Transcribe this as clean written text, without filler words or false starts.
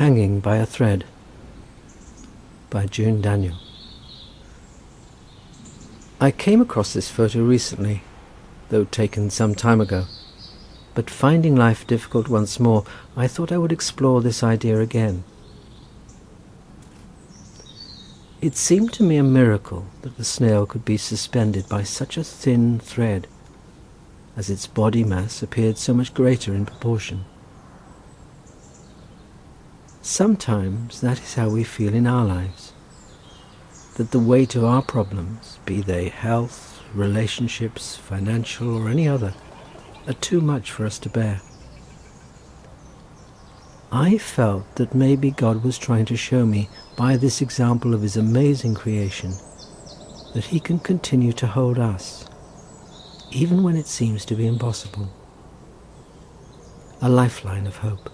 Hanging by a Thread by June Daniel. I came across this photo recently, though taken some time ago, but finding life difficult once more, I thought I would explore this idea again. It seemed to me a miracle that the snail could be suspended by such a thin thread, as its body mass appeared so much greater in proportion. Sometimes that is how we feel in our lives, that the weight of our problems, be they health, relationships, financial or any other, are too much for us to bear. I felt that maybe God was trying to show me by this example of his amazing creation that he can continue to hold us, even when it seems to be impossible. A lifeline of hope.